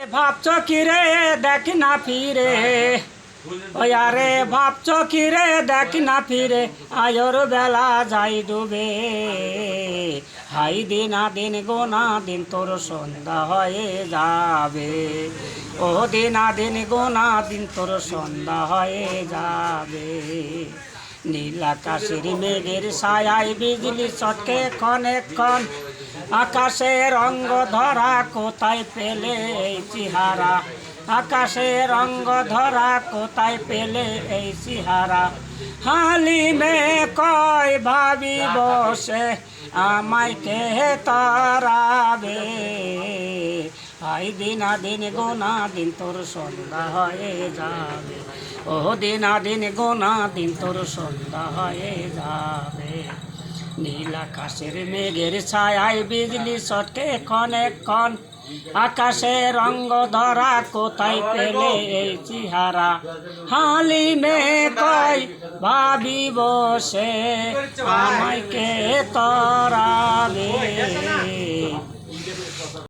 ভাবছো কি রে দেখ না ফিরে ওই আরে ভাবছো কি রে দেখ না ফিরে আয়োর বেলা যাই ডুবে হাই দিনা দিন গোনা দিন তোর সন্ধ্যা হয়ে যাবে ও দিনা দিন গোনা দিন তোর সন্ধ্যা হয়ে যাবে নীল আকাশের মেঘের ছায়ায় বিজলি চটকে ক্ষণেক্ষণ আকাশে রঙ্গ ধরা কোথায় পেলে এই চেহারা আকাশে রঙ্গ ধরা কোথায় পেলে এই চেহারা হালিমে কয় ভাবি বসে আমায় কে তারাবে আই দিনা দিন গোনা দিন তোর সন্ধ্যা হয়ে যাবে ও দিনা দিন গোনা দিন তোর সন্ধ্যা হয়ে যাবে নীল আকাশের মেঘের ছায়ায় বিজলি চটকে ক্ষণেক্ষণ আকাশে রঙ্গ ধরা কোথায় পেলে এই চেহারা হালিমে কয় ভাবি বসে আমায় কে তরাবে।